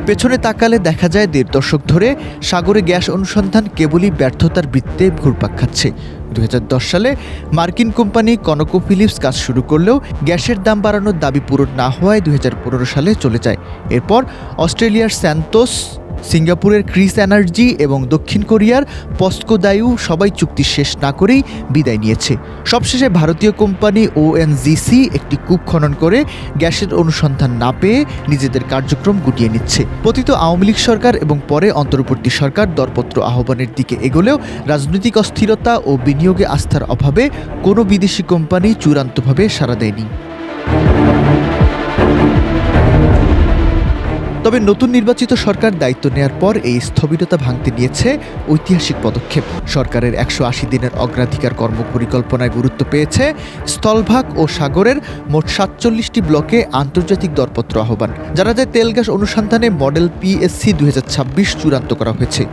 পেছনে তাকালে দেখা যায় ১.৫ দশক ধরে সাগরে গ্যাস অনুসন্ধান কেবলই ব্যর্থতার বৃত্তে ঘুরপাক খাচ্ছে। ২০১০ সালে মার্কিন কোম্পানি কনকোফিলিপস কাজ শুরু করলেও গ্যাসের দাম বাড়ানোর দাবি পূরণ না হওয়ায় ২০১৫ সালে চলে যায়। এরপর অস্ট্রেলিয়ার স্যান্তোস, সিঙ্গাপুরের ক্রিস এনার্জি এবং দক্ষিণ কোরিয়ার পস্কো দায়ু সবাই চুক্তি শেষ না করেই বিদায় নিয়েছে। সবশেষে ভারতীয় কোম্পানি ওএনজিসি একটি কূপ খনন করে গ্যাসের অনুসন্ধান না পেয়ে নিজেদের কার্যক্রম গুটিয়ে নিচ্ছে। পতিত আওয়ামী লীগ সরকার এবং পরে অন্তর্বর্তী সরকার দরপত্র আহ্বানের দিকে এগোলেও রাজনৈতিক অস্থিরতা ও বিনিয়োগে আস্থার অভাবে কোনো বিদেশি কোম্পানি চূড়ান্তভাবে সাড়া দেয়নি। তবে নতুন নির্বাচিত সরকার দায়িত্ব নেয়ার পর এই স্থবিরতা ভাঙতে নিয়েছে ঐতিহাসিক পদক্ষেপ। সরকারের ১৮০ দিনের অগ্রাধিকার কর্মপরিকল্পনায় গুরুত্ব পেয়েছে স্থলভাগ ও সাগরের মোট ৪৭টি ব্লকে আন্তর্জাতিক দরপত্র আহ্বান। জানা যায় তেল গ্যাস অনুসন্ধানে মডেল PSC ২০২৬ চূড়ান্ত করা হয়েছে।